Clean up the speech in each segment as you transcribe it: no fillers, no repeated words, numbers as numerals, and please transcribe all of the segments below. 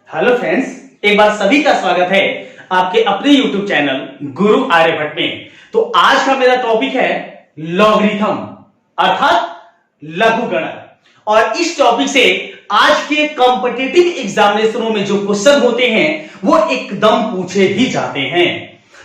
Hello friends, एक बार सभी का स्वागत है आपके अपने YouTube चैनल गुरु आर्यभट्ट में। तो आज का मेरा टॉपिक है लॉगरिथम अर्थात लघुगणक। और इस टॉपिक से आज के कॉम्पिटिटिव एग्जामिनेशनों में जो क्वेश्चन होते हैं वो एकदम पूछे ही जाते हैं।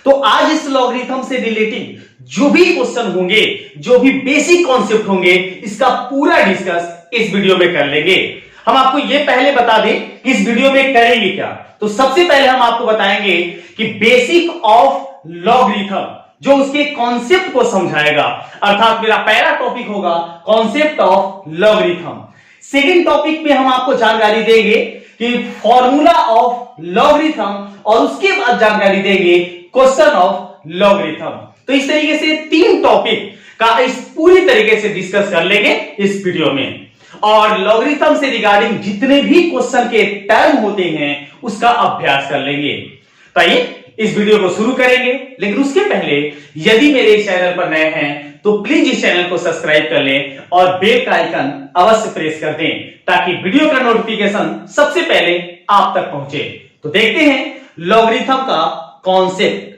तो आज इस लॉगरिथम से रिलेटेड जो भी क्वेश्चन होंगे, जो भी बेसिक कॉन्सेप्ट होंगे, इसका पूरा डिस्कस इस वीडियो में कर लेंगे। हम आपको यह पहले बता दें इस वीडियो में करेंगे क्या। तो सबसे पहले हम आपको बताएंगे कि बेसिक ऑफ लॉगरिथम, जो उसके कॉन्सेप्ट को समझाएगा, अर्थात मेरा पहला टॉपिक होगा concept of logarithm. Second topic में हम आपको जानकारी देंगे कि फॉर्मूला ऑफ लॉगरिथम, और उसके बाद जानकारी देंगे क्वेश्चन ऑफ लॉगरिथम। तो इस तरीके से तीन टॉपिक का इस पूरी तरीके से डिस्कस कर लेंगे इस वीडियो में। और लॉगरिथम से रिगार्डिंग जितने भी क्वेश्चन के टर्म होते हैं उसका अभ्यास कर लेंगे। तो आइए इस वीडियो को शुरू करेंगे, लेकिन उसके पहले यदि मेरे इस चैनल पर नए हैं तो प्लीज इस चैनल को सब्सक्राइब कर लें और बेल का आइकन अवश्य प्रेस कर दें ताकि वीडियो का नोटिफिकेशन सबसे पहले आप तक पहुंचे। तो देखते हैं लॉगरिथम का कॉन्सेप्ट।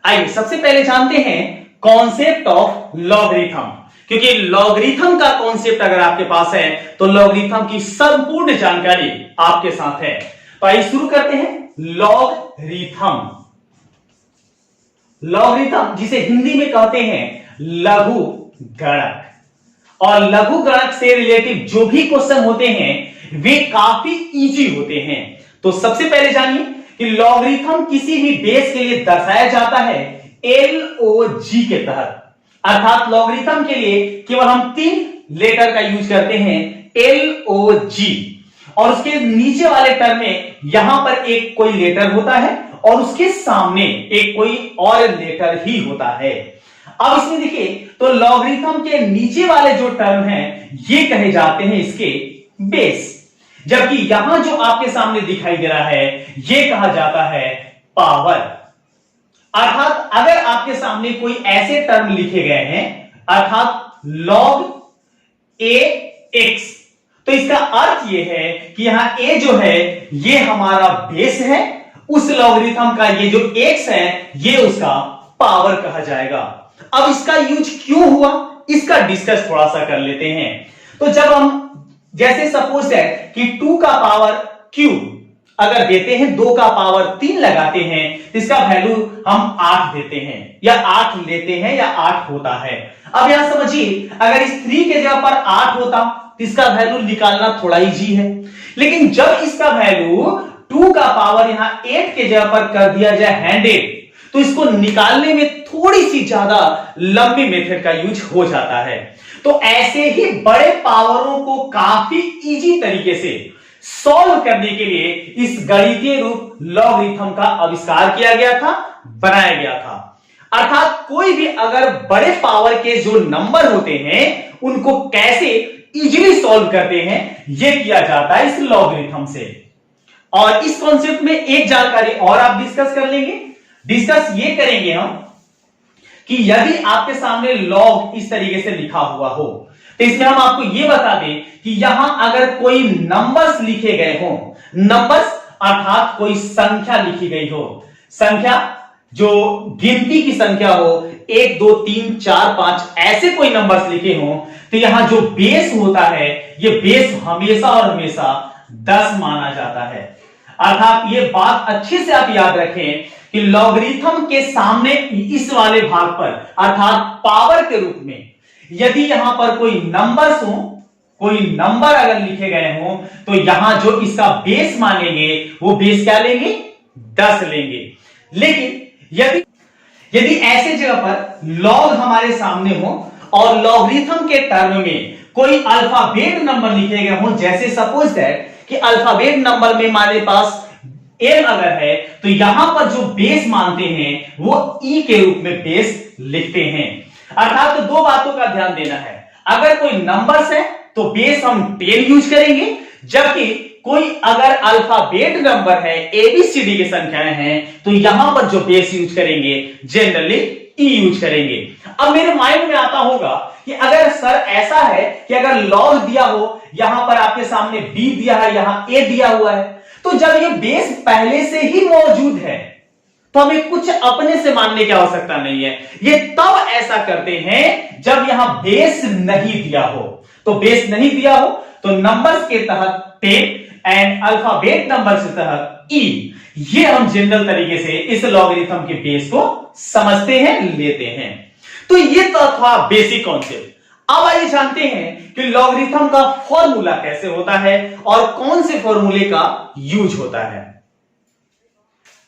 आइए सबसे पहले जानते हैं कॉन्सेप्ट ऑफ लॉगरिथम, क्योंकि लॉगरिथम का कॉन्सेप्ट अगर आपके पास है तो लॉगरिथम की संपूर्ण जानकारी आपके साथ है। तो आइए शुरू करते हैं लॉगरिथम। लॉगरिथम जिसे हिंदी में कहते हैं लघु गणक, और लघु गणक से रिलेटेड जो भी क्वेश्चन होते हैं वे काफी इजी होते हैं। तो सबसे पहले जानिए कि लॉगरिथम किसी भी बेस के लिए दर्शाया जाता है LOG के तहत, अर्थात लॉगरिथम के लिए केवल हम 3 लेटर का यूज करते हैं LOG, और उसके नीचे वाले टर्म में यहां पर एक कोई लेटर होता है और उसके सामने एक कोई और लेटर ही होता है। अब इसमें देखिए तो लॉगरिथम के नीचे वाले जो टर्म हैं ये कहे जाते हैं इसके बेस, जबकि यहां जो आपके सामने दिखाई दे रहा है यह कहा जाता है पावर। अर्थात अगर आपके सामने कोई ऐसे टर्म लिखे गए हैं अर्थात log ax, तो इसका अर्थ यह है कि यहां a जो है ये हमारा बेस है, उस लॉगरिथम का ये जो x है ये उसका पावर कहा जाएगा। अब इसका यूज क्यों हुआ इसका डिस्कस थोड़ा सा कर लेते हैं। तो जब हम जैसे सपोज है कि 2 का पावर क्यूब अगर देते हैं, 2 का पावर 3 लगाते हैं तो इसका वैल्यू हम 8 देते हैं या 8 लेते हैं या 8 होता है। अब यहां समझिए अगर इस 3 के जगह पर 8 होता तो इसका वैल्यू निकालना थोड़ा इजी है, लेकिन जब इसका वैल्यू 2 का पावर यहां 8 के जगह पर कर दिया जाए 100 तो इसको निकालने में थोड़ी सी ज्यादा लंबी मेथड का यूज हो जाता है। तो ऐसे ही बड़े पावरों को काफी इजी तरीके से सॉल्व करने के लिए इस गणितीय रूप लॉगरिथम का आविष्कार किया गया था, बनाया गया था। अर्थात कोई भी अगर बड़े पावर के जो नंबर होते हैं उनको कैसे इजीली सॉल्व करते हैं यह किया जाता है इस लॉगरिथम से। और इस कॉन्सेप्ट में एक जानकारी और आप डिस्कस कर लेंगे। डिस्कस ये करेंगे हम कि यदि आपके सामने लॉग इस तरीके से लिखा हुआ हो तो इसमें हम आपको यह बता दें कि यहां अगर कोई नंबर्स लिखे गए हो, नंबर्स अर्थात कोई संख्या लिखी गई हो, संख्या जो गिनती की संख्या हो 1 2 3 4 5 ऐसे कोई नंबर्स लिखे हो, तो यहां जो बेस होता है ये बेस हमेशा और हमेशा 10 माना जाता है। अर्थात ये बात अच्छे से आप याद रखें कि लॉगरिथम के सामने इस वाले भाग पर अर्थात पावर के रूप में यदि यहां पर कोई नंबर्स हो, कोई नंबर अगर लिखे गए हो तो यहां जो इसका बेस मानेंगे वो बेस क्या लेंगे 10 लेंगे। लेकिन यदि ऐसे जगह पर लॉग हमारे सामने हो और लॉगरिथम के टर्म में कोई अल्फाबेट नंबर लिखे गए हो, जैसे सपोज दैट कि अल्फाबेट नंबर में हमारे पास एल अगर है तो यहां पर जो बेस मानते हैं वो ई के रूप में बेस लिखते हैं। अर्थात तो 2 बातों का ध्यान देना है, अगर कोई नंबर्स है तो बेस हम 10 यूज करेंगे, जबकि कोई अगर अल्फाबेट नंबर है ABCD की संख्याएं हैं तो यहां पर जो बेस यूज करेंगे जनरली ई यूज करेंगे। अब मेरे माइंड में आता होगा कि अगर सर ऐसा है कि अगर लॉग दिया हो, यहां पर आपके सामने बी दिया है, यहां ए दिया हुआ है, तो जब ये बेस पहले से ही मौजूद है तो हमें कुछ अपने से मानने की आवश्यकता नहीं है। ये तब ऐसा करते हैं जब यहां बेस नहीं दिया हो। तो बेस नहीं दिया हो तो नंबर्स के तहत 10 एंड अल्फाबेट नंबर के तहत ई, ये हम जनरल तरीके से इस लॉगरिथम के बेस को समझते हैं, लेते हैं। तो ये तो था बेसिक कॉन्सेप्ट। अब आइए जानते हैं कि लॉगरिथम का फॉर्मूला कैसे होता है और कौन से फॉर्मूले का यूज होता है।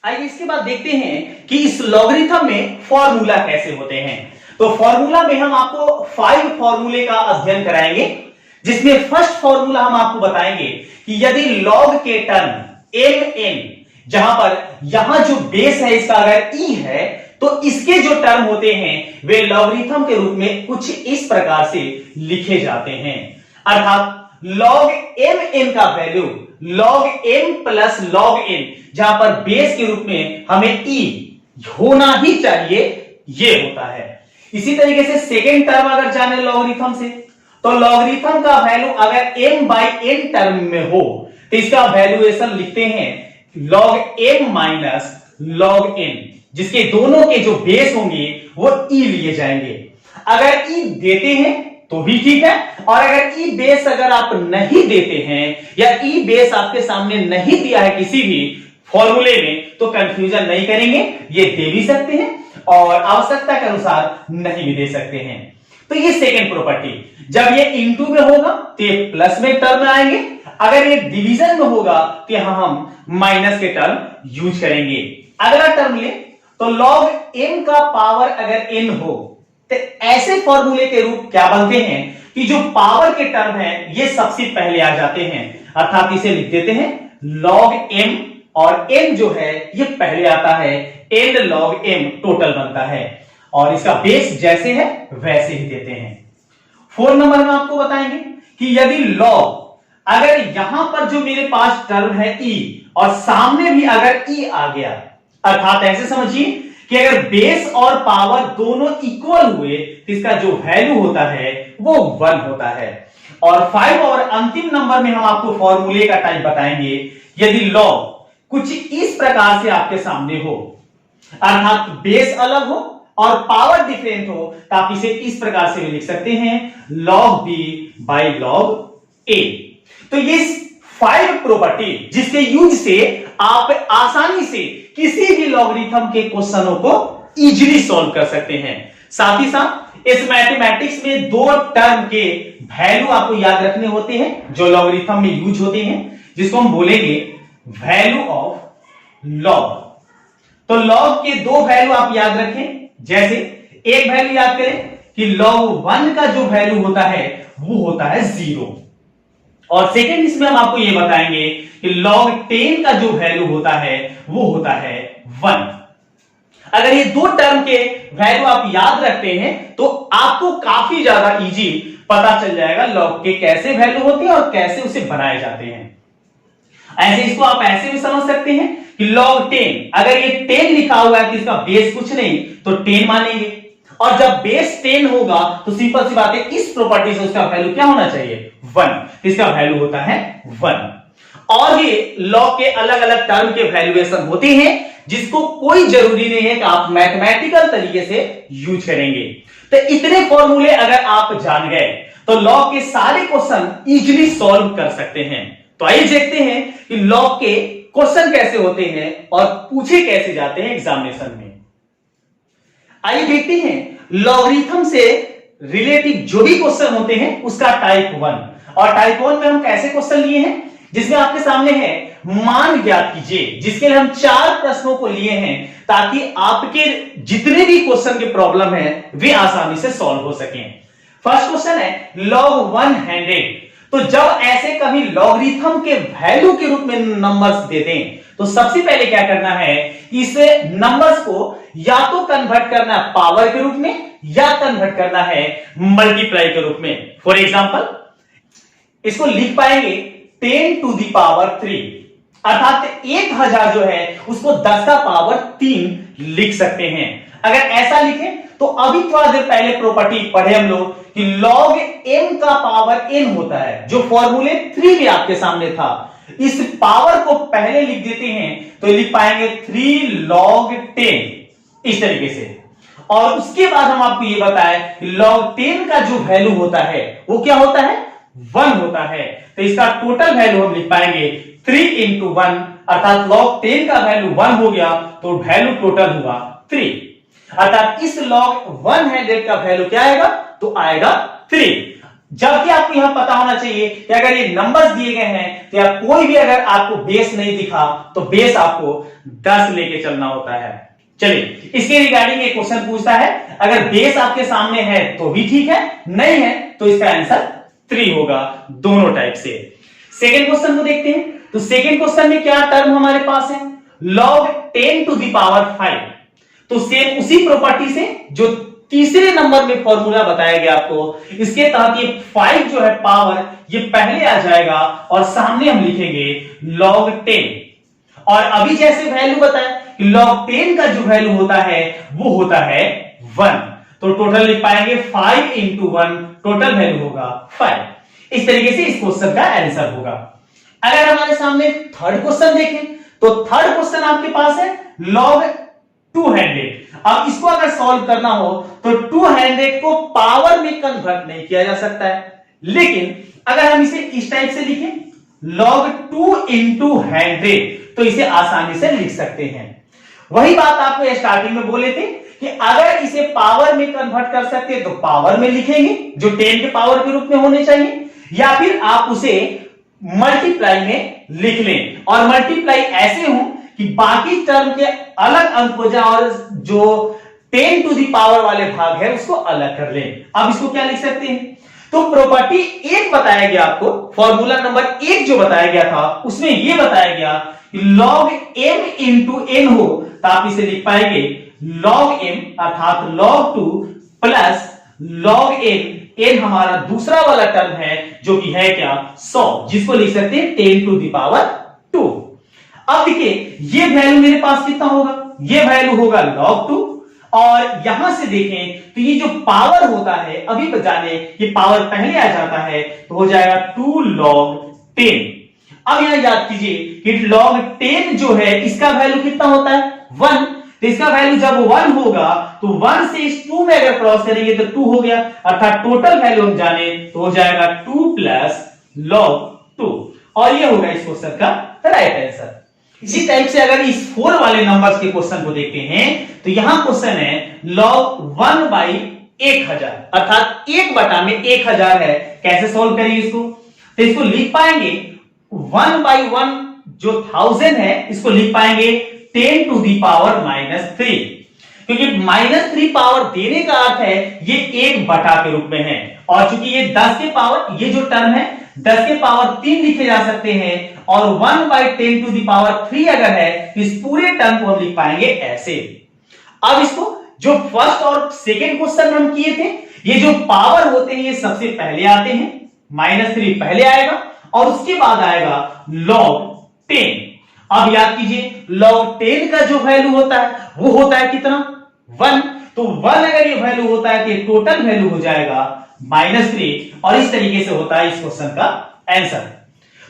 आइए इसके बाद देखते हैं कि इस लॉगरिथम में फॉर्मूला कैसे होते हैं। तो फॉर्मूला में हम आपको 5 फॉर्मूले का अध्ययन कराएंगे, जिसमें फर्स्ट फॉर्मूला हम आपको बताएंगे कि यदि लॉग के टर्म एम एन, जहां पर यहां जो बेस है इसका अगर ई है, तो इसके जो टर्म होते हैं वे लॉगरिथम के रूप में कुछ इस प्रकार से लिखे जाते हैं। अर्थात लॉग एम एन का value log M plus log N, जहां पर बेस के रूप में हमें ई होना ही चाहिए, ये होता है। इसी तरीके से सेकेंड टर्म अगर जाने लॉगरिथम से, तो लॉगरिथम का वैल्यू अगर m बाई n टर्म में हो तो इसका वैल्यूएशन लिखते हैं log m minus log n, जिसके दोनों के जो बेस होंगे वो e लिए जाएंगे। अगर e देते हैं तो भी ठीक है, और अगर e बेस अगर आप नहीं देते हैं या e बेस आपके सामने नहीं दिया है किसी भी फॉर्मूले में, तो कंफ्यूजन नहीं करेंगे, ये दे भी सकते हैं और आवश्यकता के अनुसार नहीं भी दे सकते हैं। तो ये सेकेंड प्रॉपर्टी, जब ये इनटू में होगा तो ये प्लस में टर्म आएंगे, अगर ये डिवीजन में होगा तो यहां हम माइनस के टर्म यूज करेंगे। अगला टर्म ले तो लॉग m का पावर अगर n हो तो ऐसे फॉर्मूले के रूप क्या बनते हैं कि जो पावर के टर्म है ये सबसे पहले आ जाते हैं। अर्थात इसे लिख देते हैं log m, और n जो है ये पहले आता है, n log m टोटल बनता है, और इसका बेस जैसे है वैसे ही देते हैं। 4 नंबर में आपको बताएंगे कि यदि लॉग अगर यहां पर जो मेरे पास टर्म है e और सामने भी अगर e आ गया, अर्थात ऐसे समझिए कि अगर बेस और पावर दोनों इक्वल हुए तो इसका जो वैल्यू होता है वो 1 होता है। और 5 और अंतिम नंबर में हम आपको फॉर्मूले का टाइप बताएंगे यदि लॉग कुछ इस प्रकार से आपके सामने हो, अर्थात बेस अलग हो और पावर डिफरेंट हो, तो आप इसे इस प्रकार से भी लिख सकते हैं log b by log a। तो ये 5 प्रॉपर्टी जिसके यूज से आप आसानी से किसी भी लॉगरिथम के क्वेश्चनों को इजीली सॉल्व कर सकते हैं। साथ ही साथ इस मैथमेटिक्स में 2 टर्म के वैल्यू आपको याद रखने होते हैं जो लॉगरिथम में यूज होते हैं, जिसको हम बोलेंगे वैल्यू ऑफ लॉग। तो लॉग के 2 वैल्यू आप याद रखें, जैसे एक वैल्यू याद करें कि log 1 का जो वैल्यू होता है वो होता है 0, और सेकेंड इसमें हम आपको ये बताएंगे कि log 10 का जो वैल्यू होता है वो होता है 1। अगर ये 2 टर्म के वैल्यू आप याद रखते हैं तो आपको काफी ज्यादा इजी पता चल जाएगा log के कैसे वैल्यू होते हैं और कैसे उसे बनाए जाते हैं। ऐसे इसको आप ऐसे भी समझ सकते हैं कि log 10, अगर ये 10 लिखा हुआ है तो इसका बेस कुछ नहीं तो 10 मानेंगे, और जब बेस 10 होगा तो सिंपल सी बात है इस प्रॉपर्टी से उसका वैल्यू क्या होना चाहिए 1, इसका वैल्यू होता है 1। और भी log के अलग अलग टर्म के वैल्यूएशन होते हैं जिसको कोई जरूरी नहीं है कि आप मैथमेटिकल तरीके से यूज करेंगे। तो इतने फॉर्मूले अगर आप जान गए तो log के सारे क्वेश्चन इजीली सॉल्व कर सकते हैं। तो आइए देखते हैं कि log के क्वेश्चन कैसे होते हैं और पूछे कैसे जाते हैं एग्जामिनेशन में। आइए देखते हैं लॉगरिथम से रिलेटिव जो भी क्वेश्चन होते हैं उसका टाइप 1, और टाइप 1 में हम कैसे क्वेश्चन लिए हैं जिसमें आपके सामने है मान ज्ञात कीजिए, जिसके लिए हम 4 प्रश्नों को लिए हैं ताकि आपके जितने भी क्वेश्चन के प्रॉब्लम है वे आसानी से सॉल्व हो सकें। फर्स्ट क्वेश्चन है log 100। तो जब ऐसे कभी लॉगरिथम के वैल्यू के रूप में नंबर्स दे दें तो सबसे पहले क्या करना है, इस नंबर्स को या तो कन्वर्ट करना है पावर के रूप में या कन्वर्ट करना है मल्टीप्लाई के रूप में। फॉर एग्जांपल इसको लिख पाएंगे 10 टू द पावर 3, अर्थात 1000 जो है उसको 10 का पावर 3 लिख सकते हैं। अगर ऐसा लिखें तो अभी थोड़ा देर पहले प्रॉपर्टी पढ़े हम लोग कि log m का पावर n होता है, जो फॉर्मूले 3 भी आपके सामने था। इस पावर को पहले लिख देते हैं तो लिख पाएंगे 3 log 10 इस तरीके से। और उसके बाद हम आपको ये बताएं कि log 10 का जो वैल्यू होता है वो क्या होता है, 1 होता है। तो इसका टोटल वैल्यू हम लिख पाएंगे 3 इंटू 1, अर्थात log 10 का वैल्यू 1 हो गया तो वैल्यू टोटल हुआ 3। अर्थात इस log 100 का वैल्यू क्या आएगा, तो आएगा 3। जबकि आपको यहां पता होना चाहिए कि अगर ये नंबर्स दिए गए हैं तो या कोई भी अगर आपको बेस नहीं दिखा तो बेस आपको 10 लेके चलना होता है। चलिए इसके रिगार्डिंग एक क्वेश्चन पूछता है, अगर बेस आपके सामने है तो भी ठीक है, नहीं है तो इसका आंसर 3 होगा, दोनों टाइप से। सेकेंड क्वेश्चन को देखते हैं। तो सेकेंड क्वेश्चन में क्या टर्म हमारे पास है, log 10 टू द पावर 5। तो सेम उसी प्रॉपर्टी से जो तीसरे नंबर में फॉर्मूला बताया गया आपको, इसके तहत ये 5 जो है पावर ये पहले आ जाएगा और सामने हम लिखेंगे log 10। और अभी जैसे वैल्यू बताया कि log 10 का जो वैल्यू होता है वो होता है 1, तो टोटल लिख पाएंगे 5 इंटू 1, टोटल वैल्यू होगा 5। इस तरीके से इस क्वेश्चन का आंसर होगा। अगर हमारे सामने थर्ड क्वेश्चन देखें तो थर्ड क्वेश्चन आपके पास है log 200। अब इसको अगर सॉल्व करना हो तो 200 को पावर में कन्वर्ट नहीं किया जा सकता है, लेकिन अगर हम इसे इस टाइप से लिखें log 2 इंटू 100 तो इसे आसानी से लिख सकते हैं। वही बात आपको स्टार्टिंग में बोले थे कि अगर इसे पावर में कन्वर्ट कर सकते हैं तो पावर में लिखेंगे जो 10 के पावर के रूप में होने चाहिए, या फिर आप उसे मल्टीप्लाई में लिख लें और मल्टीप्लाई ऐसे हो कि बाकी टर्म के अलग अंक हो जाए और जो 10 टू दी पावर वाले भाग है उसको अलग कर लें। अब इसको क्या लिख सकते हैं, तो प्रॉपर्टी 1 बताया गया आपको, फॉर्मूला नंबर 1 जो बताया गया था उसमें यह बताया गया कि log m इंटू n हो तो आप इसे लिख पाएंगे log m अर्थात log 2 प्लस log n हमारा दूसरा वाला टर्म है जो कि है क्या 100, जिसको लिख सकते हैं 10 टू दी पावर 2। अब देखिए ये वैल्यू मेरे पास कितना होगा, ये वैल्यू होगा log 2, और यहां से देखें तो ये जो पावर होता है अभी बजाने ये पावर पहले आ जाता है तो हो जाएगा 2 log 10। अब यहां याद कीजिए कि log 10 जो है इसका वैल्यू कितना होता है 1, तो इसका वैल्यू जब 1 होगा तो 1 से इस 2 में अगर क्रॉस करेंगे तो 2 हो गया, अर्थात टोटल वैल्यू हम जाने तो हो जाएगा 2 प्लस log 2, और ये होगा इस क्वेश्चन का राइट आंसर। इसी टाइप से अगर इस 4 वाले नंबर्स के क्वेश्चन को देखते हैं तो यहां क्वेश्चन है log 1 बाई 1000, अर्थात 1 बटा में 1000 है। कैसे सोल्व करेंगे इसको, तो इसको लिख पाएंगे 1 बाई 1 जो 1000 है इसको लिख पाएंगे 10 टू दी पावर -3, क्योंकि -3 पावर देने का अर्थ है ये 1 बटा के रूप में है, और चूंकि ये 10 के पावर ये जो टर्म है 10 के पावर 3 लिखे जा सकते हैं, और 1 बाई 10 टू दी पावर 3 अगर है तो इस पूरे टर्म को हम लिख पाएंगे ऐसे। अब इसको जो फर्स्ट और सेकेंड क्वेश्चन हम किए थे, ये जो पावर होते हैं ये सबसे पहले आते हैं, -3 पहले आएगा और उसके बाद आएगा log 10। अब याद कीजिए log 10 का जो वैल्यू होता है वो होता है कितना 1, तो 1 अगर ये वैल्यू होता है तो टोटल वैल्यू हो जाएगा -3, और इस तरीके से होता है इस क्वेश्चन का आंसर।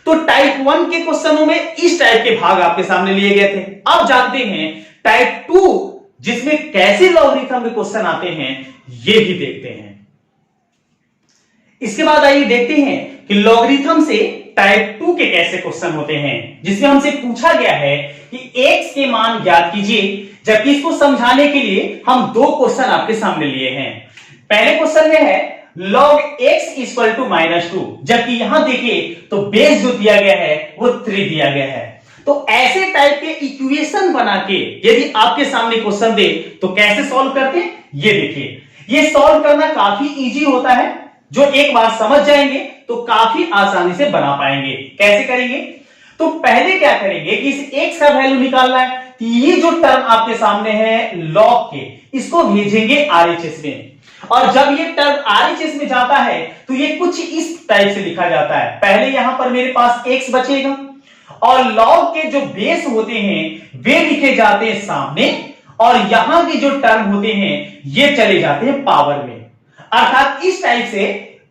तो टाइप 1 के क्वेश्चनों में इस टाइप के भाग आपके सामने लिए गए थे। अब जानते हैं टाइप 2 जिसमें कैसे लॉगरिथम के क्वेश्चन आते हैं ये भी देखते हैं। इसके बाद आइए देखते हैं कि लॉगरिथम से टाइप 2 के कैसे क्वेश्चन होते हैं, जिसमें हमसे पूछा गया है कि x के मान ज्ञात कीजिए, जबकि इसको समझाने के लिए हम 2 क्वेश्चन आपके सामने लिए हैं। पहले क्वेश्चन में है log x इक्वल टू -2, जबकि यहां देखिए तो बेस जो दिया गया है वो 3 दिया गया है। तो ऐसे टाइप के इक्वेशन बना के यदि आपके सामने क्वेश्चन दे तो कैसे सॉल्व करते हैं ये देखिए। ये सॉल्व करना काफी इजी होता है, जो एक बार समझ जाएंगे तो काफी आसानी से बना पाएंगे। कैसे करेंगे, तो पहले क्या करेंगे कि इस x का वैल्यू निकालना है, तो ये जो टर्म आपके सामने है log के, इसको भेजेंगे RHS में, और जब ये टर्म RHS में जाता है तो ये कुछ इस टाइप से लिखा जाता है। पहले यहां पर मेरे पास x बचेगा और लॉग के जो बेस होते हैं वे लिखे जाते हैं सामने, और यहां के जो टर्म होते हैं ये चले जाते हैं पावर में। अर्थात इस टाइप से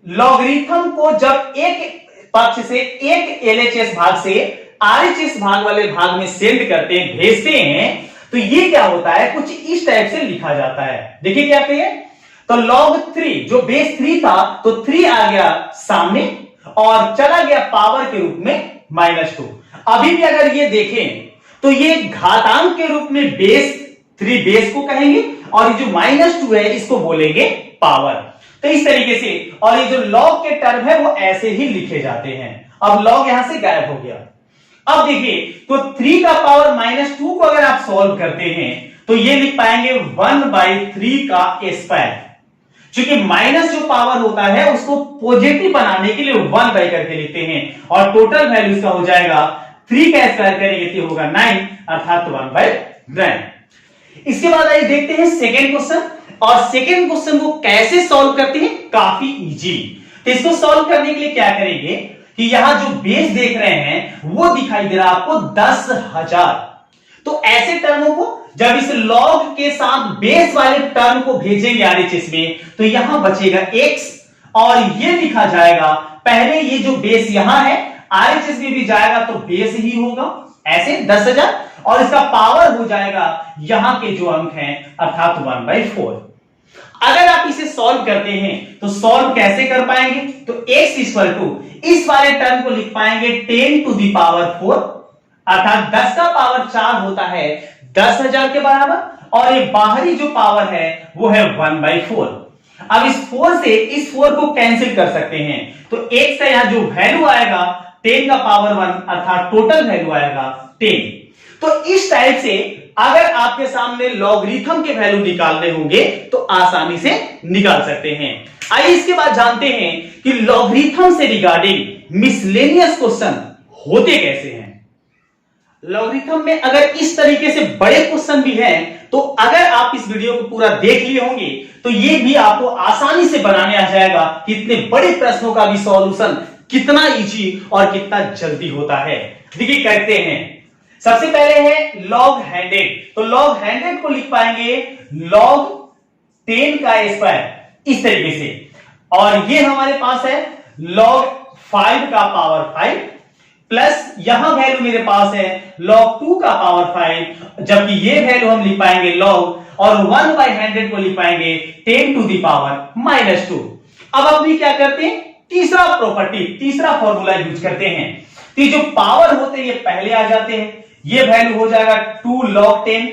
लॉगरिथम को जब एक पक्ष से एक एलएचएस भाग से आरएचएस भाग वाले भाग में सेंड करते हैं, भेजते हैं, तो ये क्या होता है, कुछ इस टाइप से लिखा जाता है। देखिए क्या कहिए, तो log 3 जो बेस 3 था तो 3 आ गया सामने और चला गया पावर के रूप में -2। अभी भी अगर ये देखें तो ये घातांक के रूप में बेस 3 बेस को कहेंगे और ये जो -2 है इसको बोलेंगे पावर। तो इस तरीके से, और ये जो log के टर्म है वो ऐसे ही लिखे जाते हैं। अब log यहां से गायब हो गया। अब देखिए, तो 3 का पावर -2 को अगर आप सॉल्व करते हैं तो ये लिख पाएंगे 1/3 का स्क्वायर। क्योंकि माइनस जो पावर होता है उसको पॉजिटिव बनाने के लिए 1 बाई करके लिखते हैं, और टोटल वैल्यू इसका हो जाएगा 3 का स्क्वायर करेंगे तो होगा 9, अर्थात 1/9। इसके बाद आइए देखते हैं सेकेंड क्वेश्चन, और सेकेंड क्वेश्चन को कैसे सॉल्व करते हैं, काफी इजी। तो इसको सॉल्व करने के लिए क्या करेंगे कि यहां जो बेस देख रहे हैं वो दिखाई दे रहा है आपको 10,000। तो ऐसे टर्मों को जब इस लॉग के साथ बेस वाले टर्म को भेजेंगे आरएचएस में तो यहां बचेगा x, और ये लिखा जाएगा, पहले ये जो बेस यहां है आरएचएस में भी जाएगा तो बेस ही होगा ऐसे 10,000, और इसका पावर हो जाएगा यहां के जो अंक हैं अर्थात 1/4। अगर आप इसे सॉल्व करते हैं तो सॉल्व कैसे कर पाएंगे, तो x इक्वल टू इस वाले टर्म को लिख पाएंगे 10 टू द पावर 4, अर्थात 10 का पावर 4 होता है 10,000 के बराबर, और ये बाहरी जो पावर है वो है 1/4। अब इस 4 से इस 4 को कैंसिल कर सकते हैं, तो x का यहां जो वैल्यू आएगा 10 का पावर 1, अर्थात टोटल वैल्यू आएगा 10। तो इस टाइप से अगर आपके सामने लॉगरिथम के वैल्यू निकालने होंगे तो आसानी से निकाल सकते हैं। आइए इसके बाद जानते हैं कि लॉगरिथम से रिगार्डिंग मिसलेनियस क्वेश्चन होते कैसे हैं। लॉगरिथम में अगर इस तरीके से बड़े क्वेश्चन भी हैं तो अगर आप इस वीडियो को पूरा देख लिए होंगे तो ये भी आपको आसानी से बनाने आ जाएगा कि इतने बड़े प्रश्नों का भी सॉल्यूशन कितना इजी और कितना जल्दी होता है। देखिए करते हैं, सबसे पहले है लॉग 100। तो लॉग 100 को लिख पाएंगे लॉग 10 का स्क्वायर इस तरीके से, और ये हमारे पास है लॉग 5 का पावर 5 प्लस यहां वैल्यू मेरे पास है log 2 का पावर 5, जबकि ये वैल्यू हम लिख पाएंगे log, और 1/100 को लिख पाएंगे 10 टू द पावर -2। अब अपनी क्या करते हैं, तीसरा प्रॉपर्टी, तीसरा फॉर्मूला यूज करते हैं। तो जो पावर होते हैं ये पहले आ जाते हैं, ये वैल्यू हो जाएगा 2 log 10।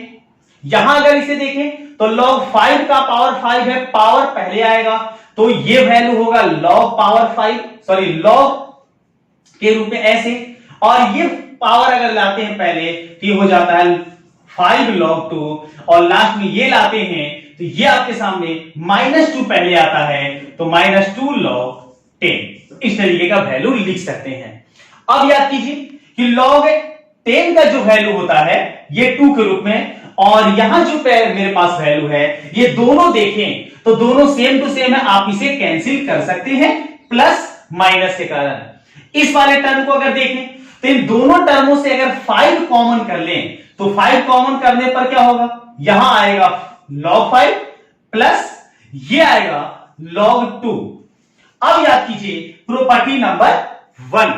यहां अगर इसे देखें तो log 5 का पावर 5 है, पावर पहले आएगा तो ये वैल्यू होगा log पावर 5, सॉरी log के रूप में ऐसे, और ये पावर अगर लाते हैं पहले तो ये हो जाता है 5 log 2, और लास्ट में ये लाते हैं तो ये आपके सामने -2 पहले आता है तो -2 log 10। इस तरीके का वैल्यू लिख सकते हैं। अब याद कीजिए कि log 10 का जो वैल्यू होता है ये 2 के रूप में, और यहां जो मेरे पास वैल्यू है ये दोनों देखें तो दोनों सेम टू सेम है, आप इसे कैंसिल कर सकते हैं प्लस माइनस के कारण। इस वाले टर्म को अगर देखें तो इन दोनों टर्मों से अगर 5 कॉमन कर लें तो 5 कॉमन करने पर क्या होगा, यहां आएगा log 5 प्लस ये आएगा log 2। अब याद कीजिए प्रॉपर्टी नंबर 1,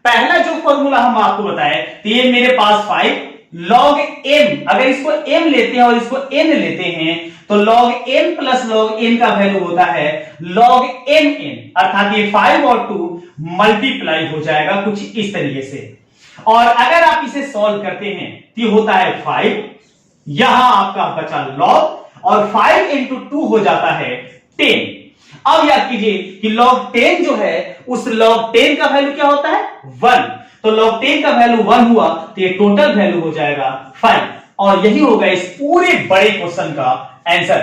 पहला जो फॉर्मूला हम आपको बताए तो ये मेरे पास 5 log m, अगर इसको m लेते हैं और इसको n लेते हैं तो log m plus log n का वैल्यू होता है log mn, अर्थात ये 5 और 2 मल्टीप्लाई हो जाएगा कुछ इस तरीके से। और अगर आप इसे सॉल्व करते हैं तो ये होता है 5, यहां आपका बचा log, और 5 इंटू 2 हो जाता है 10। अब याद कीजिए कि log 10 जो है उस log 10 का वैल्यू क्या होता है 1, तो log 10 का वैल्यू 1 हुआ तो ये टोटल वैल्यू हो जाएगा 5, और यही होगा इस पूरे बड़े क्वेश्चन का आंसर।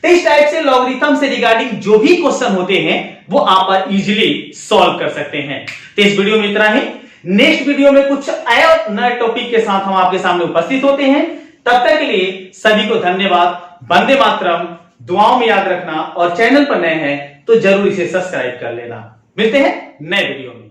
तो इस टाइप से लॉगरिथम से रिगार्डिंग जो भी क्वेश्चन होते हैं वो आप इजीली सॉल्व कर सकते हैं। तो इस वीडियो में इतना ही, नेक्स्ट वीडियो में कुछ नए टॉपिक के साथ हम आपके सामने उपस्थित होते हैं। तब तक के लिए सभी को धन्यवाद। वंदे मातरम, दुआओं में याद रखना, और चैनल पर नए हैं तो जरूर इसे सब्सक्राइब कर लेना। मिलते हैं नए वीडियो में।